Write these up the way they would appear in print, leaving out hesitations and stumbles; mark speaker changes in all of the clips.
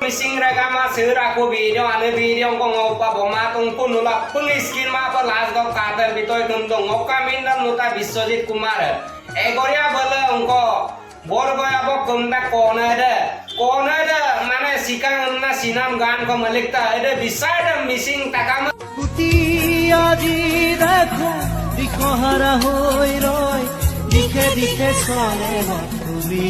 Speaker 1: Missing ragama sira ko video ale video ko ngopa boma tung pun nula pung skin ma pa las go kater bitoy tum dong ngoka mindan nuta Biswajit Kumar egoria bala ungko bor goya bo kumda kona de mane sikang na sinam gan ko malikta ede beside missing takama
Speaker 2: কুটি আজি দেখো দিখো হারা হই রয় দিখে দিখে চলে তুমি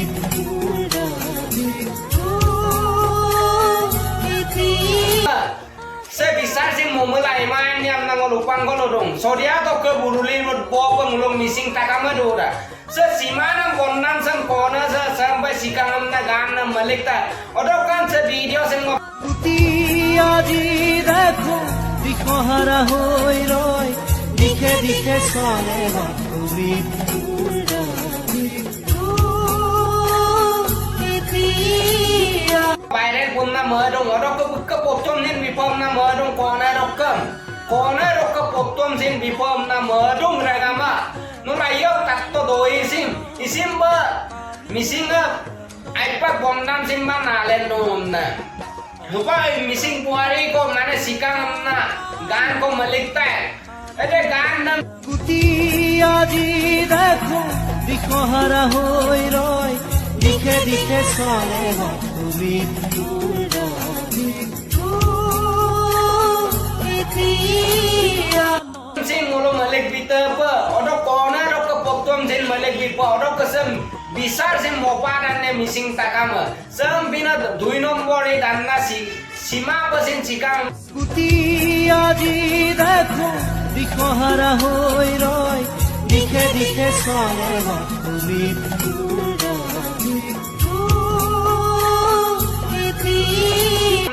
Speaker 1: se besar sing momulai main yang nang lupang ko dong sodia to ke buruli mot bo pengulung missing takama dora se simana konnan sang kona se sampai sikang na gan na malikta odokan se video sing
Speaker 2: কুটি আজি দেখো দিখো হারা হই রয় দিখে দিখে চলে তুমি
Speaker 1: বাইরের পন্না মরদং অরক বুক্ক পপতম নিন বিপম না মরদং কোনা রকম পপতম সিন বিপম না মরদং রাগামা নুরাইয়ক তাত্তো দoi সিং ইসিম বা মিসিং আইপা বন্দান সিং বা নালেন নুম না lupa missing puari ko mana sikang na gan ko malikta ede gan na
Speaker 2: কুটি আজি দেখো দিখো হারা হই রয় দিখে দিখে চলে তুমি
Speaker 1: sing mulo malik bita pa odo kona ro ka poptom sing malik bipa odo kesem bisar sing mopa dan ne missing takama sem bina 2 নম্বর e dan na sima pa sing sikang
Speaker 2: কুটি আজি দেখো দিখো হারা হই রয় দিখে দিখে চলে তুমি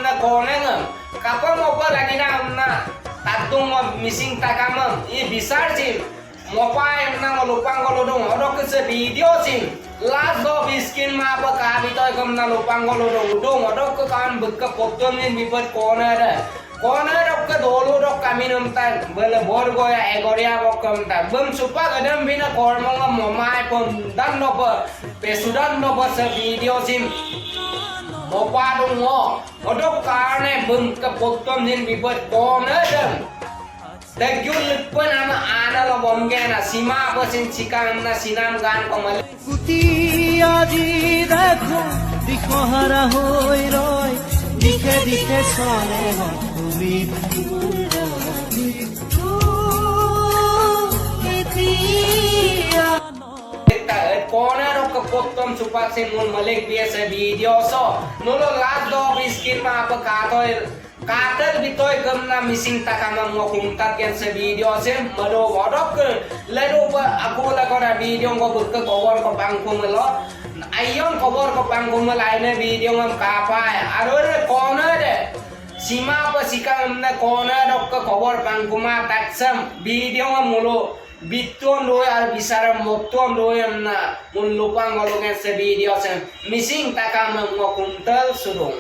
Speaker 1: na kona ngam kapang mopa lagi na tatung missing takama i bisar sing mopa yang na lupang ko dong odo ke video sing last of skin ma pa ka bitoy kam na lupang ko dong odo ke kan bukka poptom nin bipat corner of ka dolo dok kaminum tan bela bor goya egoria bokam ta bum supa gadam bina kormong momai pom dan no pa pesudan no pa sa video sim mopa dong mo odo karne bum ka poptom nin bipat corner dam Dagyul lipun ama ana lo bomgena sima pa sin sikang na sinam gan ko mal
Speaker 2: কুটি আজি দেখো দিখো হারা হই রয় দিখে দিখে চলে তুমি
Speaker 1: corner of ka poptom supa sin mul malik biasa video so nulo last do skin ma pa katoy katel bitoy kam na missing takama mo kumtat yan sa video sim mado wadok ledo pa ako la ko na video ko bukka cover ko pang kumelo ayon cover ko pang kumalay na video ngam kapay aror corner de sima pa sikam na corner dok ka cover pang kumatat sam video ngam mulo biton doy ar bisara mokton doy na mun lupang ngolong sa video sim missing takama mo kumtal sudong